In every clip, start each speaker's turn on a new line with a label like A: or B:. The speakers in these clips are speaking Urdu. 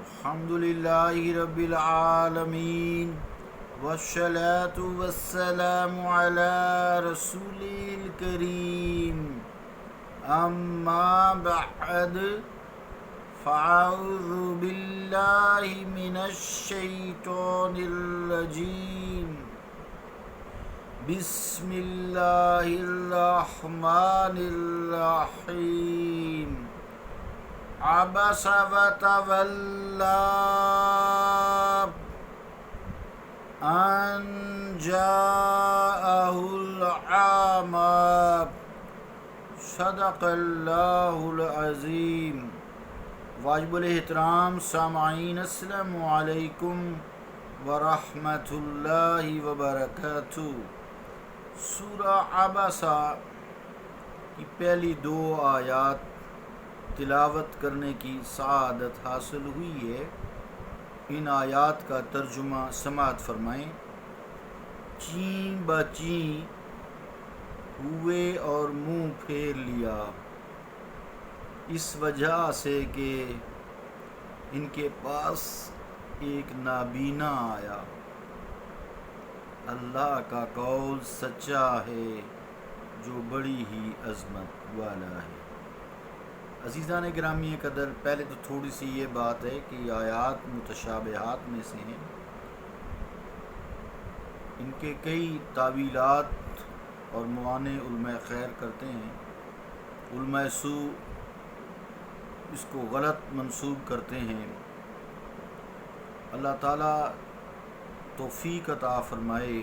A: الحمد للہ رب العالمین والصلاة والسلام علی رسول الکریم اما بعد فاعوذ باللہ من الشیطان الرجیم بسم اللہ الرحمن الرحیم عبس وتولى أن جاءه الأعمى صدق اللہ العظیم۔ واجب الاحترام سامعین، السلام علیکم ورحمۃ اللہ وبرکاتہ۔ سورہ عبسہ کی پہلی 2 آیات تلاوت کرنے کی سعادت حاصل ہوئی ہے۔ ان آیات کا ترجمہ سماعت فرمائیں۔ چین بچیں ہوئے اور منہ پھیر لیا، اس وجہ سے کہ ان کے پاس ایک نابینا آیا۔ اللہ کا قول سچا ہے جو بڑی ہی عظمت والا ہے۔ عزیزان گرامی قدر، پہلے تو تھوڑی سی یہ بات ہے کہ آیات متشابہات میں سے ہیں، ان کے کئی تعویلات اور معانی علماء خیر کرتے ہیں۔ علماء سوء اس کو غلط منسوب کرتے ہیں۔ اللہ تعالیٰ توفیق عطا فرمائے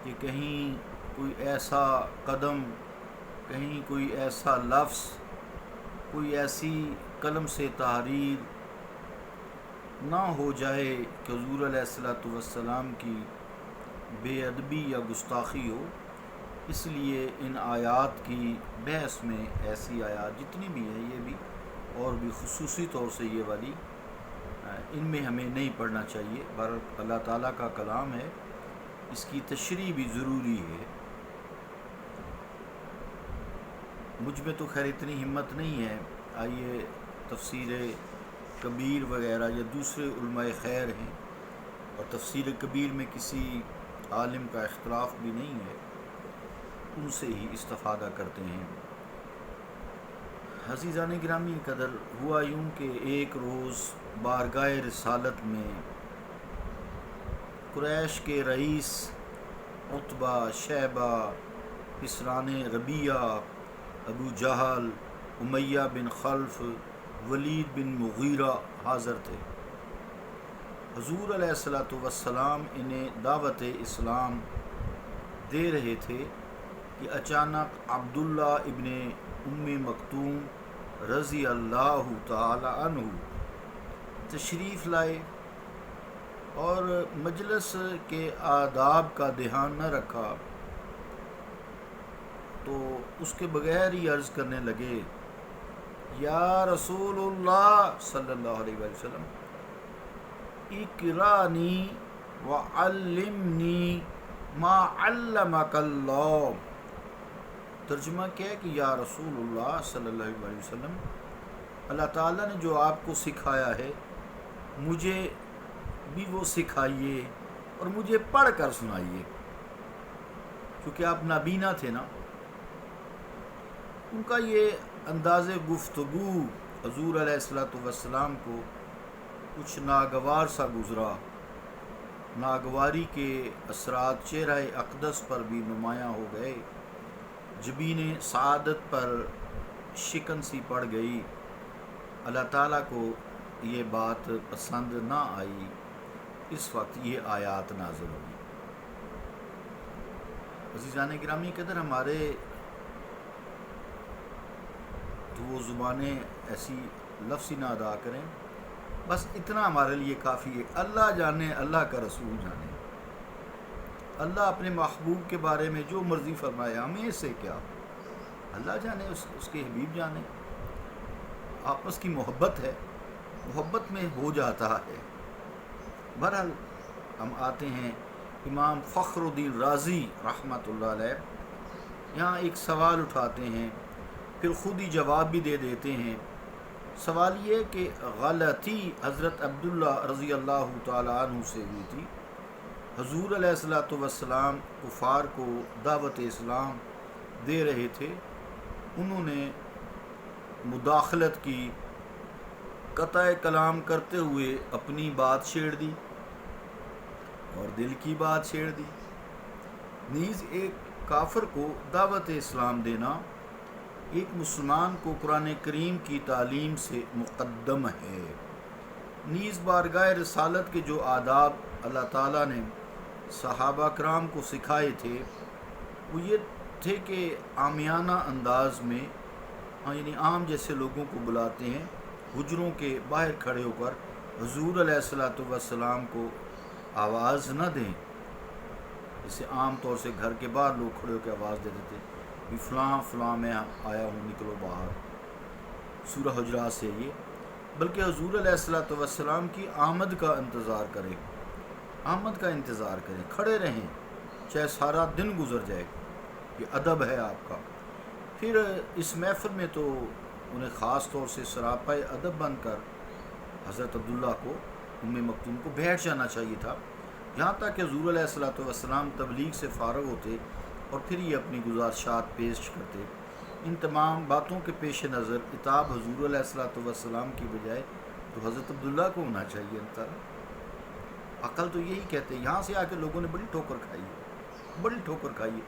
A: کہ کہیں کوئی ایسا قدم، کہیں کوئی ایسا لفظ، کوئی ایسی قلم سے تحریر نہ ہو جائے کہ حضور علیہ الصلوۃ والسلام کی بے ادبی یا گستاخی ہو۔ اس لیے ان آیات کی بحث میں ایسی آیات جتنی بھی ہیں، یہ بھی اور بھی خصوصی طور سے یہ والی، ان میں ہمیں نہیں پڑھنا چاہیے۔ بہرحال اللہ تعالیٰ کا کلام ہے، اس کی تشریح بھی ضروری ہے۔ مجھ میں تو خیر اتنی ہمت نہیں ہے۔ آئیے تفسیر کبیر وغیرہ یا دوسرے علماء خیر ہیں، اور تفسیر کبیر میں کسی عالم کا اختلاف بھی نہیں ہے، ان سے ہی استفادہ کرتے ہیں۔ عزیزان گرامی قدر، ہوا یوں کہ ایک روز بارگاہ رسالت میں قریش کے رئیس عتبہ، شیبہ، اسران ربیعہ، ابو جہل، امیہ بن خلف، ولید بن مغیرہ حاضر تھے۔ حضور علیہ الصلوۃ والسلام انہیں دعوت اسلام دے رہے تھے کہ اچانک عبداللہ ابن ام مکتوم رضی اللہ تعالی عنہ تشریف لائے اور مجلس کے آداب کا دھیان نہ رکھا، تو اس کے بغیر ہی عرض کرنے لگے، یا رسول اللہ صلی اللہ علیہ وسلم، اقرانی وعلمنی ما علمک اللہ۔ ترجمہ کیا ہے کہ یا رسول اللہ صلی اللہ علیہ وسلم، اللہ تعالیٰ نے جو آپ کو سکھایا ہے مجھے بھی وہ سکھائیے اور مجھے پڑھ کر سنائیے۔ کیونکہ آپ نابینا تھے نا، ان کا یہ انداز گفتگو حضور علیہ الصلوۃ والسلام کو کچھ ناگوار سا گزرا۔ ناگواری کے اثرات چہرہ اقدس پر بھی نمایاں ہو گئے، جبین سعادت پر شکن سی پڑ گئی۔ اللہ تعالیٰ کو یہ بات پسند نہ آئی، اس وقت یہ آیات نازل ہوئی۔ عزیزان گرامی قدر، ہمارے تو وہ زبانیں ایسی لفظی نہ ادا کریں، بس اتنا ہمارے لیے کافی ہے۔ اللہ جانے، اللہ کا رسول جانے۔ اللہ اپنے محبوب کے بارے میں جو مرضی فرمائے، ہمیں اس سے کیا؟ اللہ جانے، اس کے حبیب جانے۔ آپس کی محبت ہے، محبت میں ہو جاتا ہے۔ بہرحال ہم آتے ہیں امام فخر الدین رازی رحمۃ اللہ علیہ، یہاں ایک سوال اٹھاتے ہیں، پھر خود ہی جواب بھی دے دیتے ہیں سوال یہ کہ غلطی حضرت عبداللہ رضی اللہ تعالیٰ عنہ سے ہوئی تھی. حضور علیہ الصلوۃ والسلام کفار کو دعوت اسلام دے رہے تھے، انہوں نے مداخلت کی، قطع کلام کرتے ہوئے اپنی بات چھیڑ دی اور دل کی بات چھیڑ دی. نیز ایک کافر کو دعوت اسلام دینا ایک مسلمان کو قرآن کریم کی تعلیم سے مقدم ہے. نیز بارگاہ رسالت کے جو آداب اللہ تعالیٰ نے صحابہ کرام کو سکھائے تھے وہ یہ تھے کہ عامیانہ انداز میں یعنی عام جیسے لوگوں کو بلاتے ہیں، حجروں کے باہر کھڑے ہو کر حضور علیہ الصلوۃ والسلام کو آواز نہ دیں، جیسے عام طور سے گھر کے باہر لوگ کھڑے ہو کے آواز دے دیتے کہ فلاں فلاں میں آیا ہوں نکلو باہر. سورہ حجرات سے یہ، بلکہ حضور علیہ الصلوۃ والسلام کی آمد کا انتظار کریں، آمد کا انتظار کریں، کھڑے رہیں چاہے سارا دن گزر جائے. یہ ادب ہے آپ کا. پھر اس محفل میں تو انہیں خاص طور سے سراپا ادب بن کر حضرت عبداللہ کو ام مکتوم کو بیٹھ جانا چاہیے تھا، یہاں تک کہ حضور علیہ الصلوۃ والسلام تبلیغ سے فارغ ہوتے اور پھر یہ اپنی گزارشات پیش کرتے. ان تمام باتوں کے پیش نظر عتاب حضور علیہ الصلوۃ والسلام کی بجائے تو حضرت عبداللہ کو ہونا چاہیے. عقل تو یہی کہتے ہیں. یہاں سے آ کے لوگوں نے بڑی ٹھوکر کھائی ہے، بڑی ٹھوکر کھائی ہے.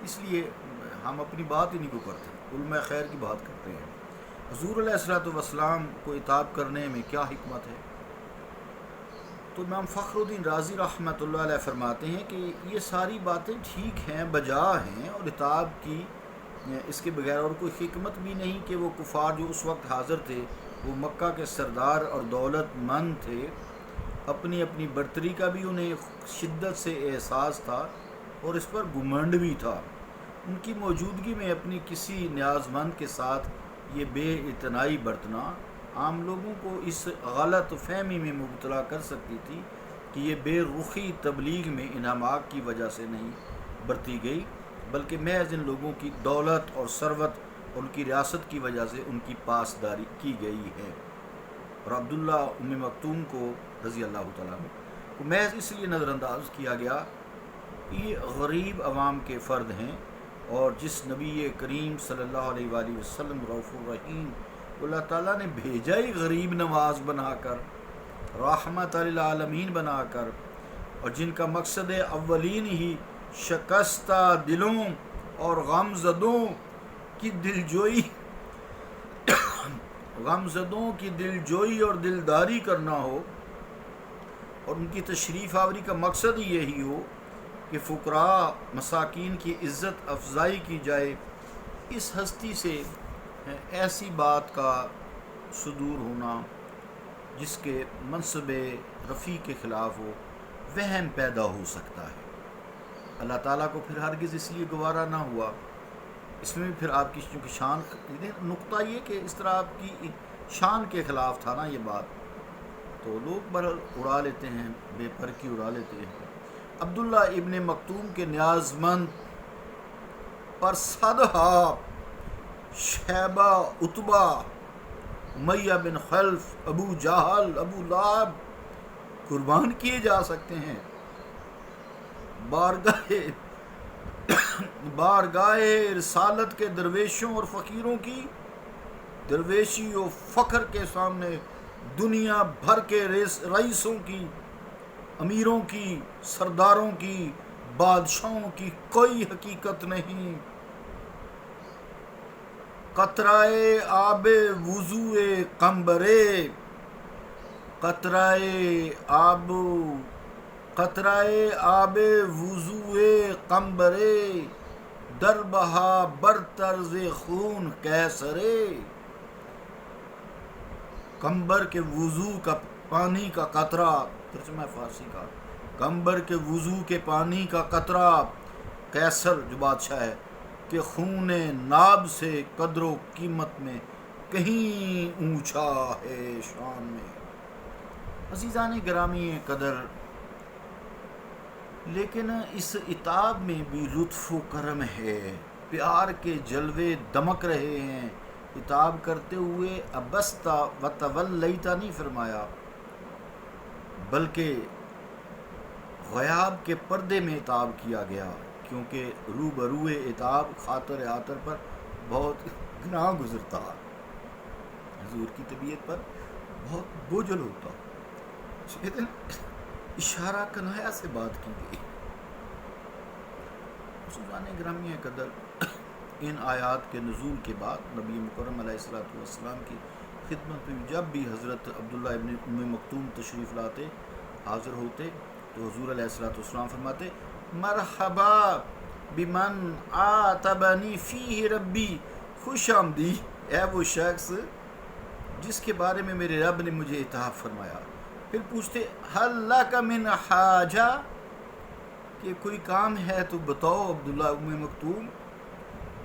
A: اس لیے ہم اپنی بات ہی نہیں کو کرتے، علماء خیر کی بات کرتے ہیں. حضور علیہ الصلوۃ والسلام کو عتاب کرنے میں کیا حکمت ہے؟ تو امام فخر الدین رازی رحمۃ اللہ علیہ فرماتے ہیں کہ یہ ساری باتیں ٹھیک ہیں، بجا ہیں، اور عتاب کی اس کے بغیر اور کوئی حکمت بھی نہیں کہ وہ کفار جو اس وقت حاضر تھے وہ مکہ کے سردار اور دولت مند تھے، اپنی اپنی برتری کا بھی انہیں شدت سے احساس تھا اور اس پر گھمنڈ بھی تھا. ان کی موجودگی میں اپنی کسی نیاز مند کے ساتھ یہ بے اعتنائی برتنا عام لوگوں کو اس غلط فہمی میں مبتلا کر سکتی تھی کہ یہ بے رخی تبلیغ میں انہماک کی وجہ سے نہیں برتی گئی، بلکہ محض ان لوگوں کی دولت اور ثروت اور ان کی ریاست کی وجہ سے ان کی پاسداری کی گئی ہے. اور عبداللہ ام مکتوم کو رضی اللہ تعالیٰ عنہ کو محض اس لیے نظر انداز کیا گیا کہ یہ غریب عوام کے فرد ہیں، اور جس نبی کریم صلی اللہ علیہ وآلہ وسلم رؤوف الرحیم اللہ تعالیٰ نے بھیجا ہی غریب نواز بنا کر، رحمت للعالمین بنا کر، اور جن کا مقصد اولین ہی شکستہ دلوں اور غمزدوں کی دلجوئی اور دلداری کرنا ہو، اور ان کی تشریف آوری کا مقصد ہی یہی ہو کہ فقراء مساکین کی عزت افزائی کی جائے. اس ہستی سے ایسی بات کا صدور ہونا جس کے منصب رفیع کے خلاف ہو، وہم پیدا ہو سکتا ہے. اللہ تعالیٰ کو پھر ہرگز اس لیے گوارا نہ ہوا. اس میں بھی پھر آپ کی چونکہ شان، نقطہ یہ کہ اس طرح آپ کی شان کے خلاف تھا نا یہ بات، تو لوگ برحال اڑا لیتے ہیں، بے پر کی اڑا لیتے ہیں. عبداللہ ابن مکتوم کے نیاز مند پر صدہا شیبہ، عتبہ، امیہ بن خلف، ابو جہل، ابو لہب قربان کیے جا سکتے ہیں. بارگاہ رسالت کے درویشوں اور فقیروں کی درویشی و فخر کے سامنے دنیا بھر کے رئیسوں کی، امیروں کی، سرداروں کی، بادشاہوں کی کوئی حقیقت نہیں. قطرائے آب وضوء قمبرے، قطرائے آب وضوء قمبرے، در بہا بر طرز خون کیسرے. قمبر کے وضو کا پانی کا قطرہ، ترجمہ فارسی کا، قمبر کے وضو کے پانی کا قطرہ قیصر جو بادشاہ ہے کہ خون ناب سے قدر و قیمت میں کہیں اونچا ہے شان میں. عزیزان گرامی قدر، لیکن اس عتاب میں بھی لطف و کرم ہے، پیار کے جلوے دمک رہے ہیں، عتاب کرتے ہوئے ابستا و تولیتا نہیں فرمایا، بلکہ غیاب کے پردے میں عتاب کیا گیا، کیونکہ روبروئے عتاب خاطر عاطر پر بہت گناہ گزرتا، حضور کی طبیعت پر بہت بوجھل ہوتا۔ کہتے ہیں اشارہ کنایا سے بات کی گئی۔ بزرگان گرامی قدر، ان آیات کے نزول کے بعد نبی مکرم علیہ السلام کی خدمت میں جب بھی حضرت عبداللہ ابن ام مکتوم تشریف لاتے، حاضر ہوتے، تو حضور علیہ السلام فرماتے مرحبا بمن عاتبنی فیہ ربی، خوش آمدید اے وہ شخص جس کے بارے میں میرے رب نے مجھے عتاب فرمایا۔ پھر پوچھتے حل لک من حاجہ، کہ کوئی کام ہے تو بتاؤ عبداللہ ام مکتوم۔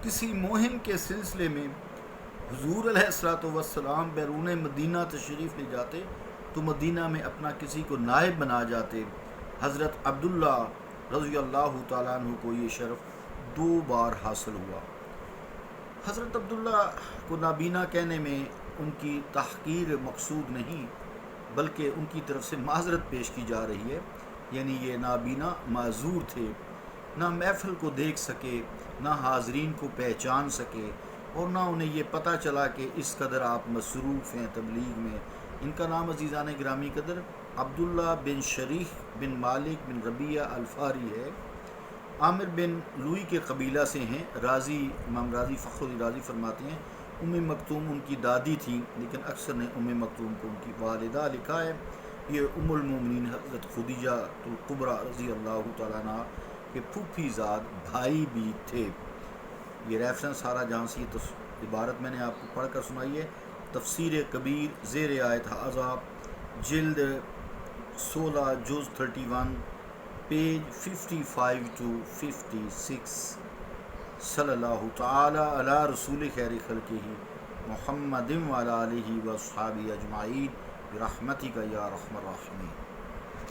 A: کسی مہم کے سلسلے میں حضور علیہ السلام بیرون مدینہ تشریف لے جاتے تو مدینہ میں اپنا کسی کو نائب بنا جاتے۔ حضرت عبداللہ رضی اللہ تعالیٰ عنہ کو یہ شرف 2 بار حاصل ہوا۔ حضرت عبداللہ کو نابینا کہنے میں ان کی تحقیر مقصود نہیں، بلکہ ان کی طرف سے معذرت پیش کی جا رہی ہے، یعنی یہ نابینا معذور تھے، نہ محفل کو دیکھ سکے، نہ حاضرین کو پہچان سکے، اور نہ انہیں یہ پتہ چلا کہ اس قدر آپ مصروف ہیں تبلیغ میں۔ ان کا نام عزیزان گرامی قدر عبداللہ بن شریح بن مالک بن ربیعہ الفاری ہے، عامر بن لوئی کے قبیلہ سے ہیں۔ امام راضی فخر الدین رازی فرماتے ہیں ام مکتوم ان کی دادی تھی، لیکن اکثر نے ام مکتوم کو ان کی والدہ لکھا ہے۔ یہ ام المومنین حضرت خدیجہ الکبریٰ رضی اللہ تعالیٰ عنہ کے پھوپھی زاد بھائی بھی تھے۔ یہ ریفرنس سارا جہاں سے یہ عبارت میں نے آپ کو پڑھ کر سنائی ہے، تفسیر کبیر زیر آیت اعضاء جلد 16 جز 31 پیج 55 to 56۔ صلی اللہ تعالی علی رسول خیر خلقہ محمد وعلی آلہ واصحابہ اجمعین برحمتک یا ارحم الراحمین۔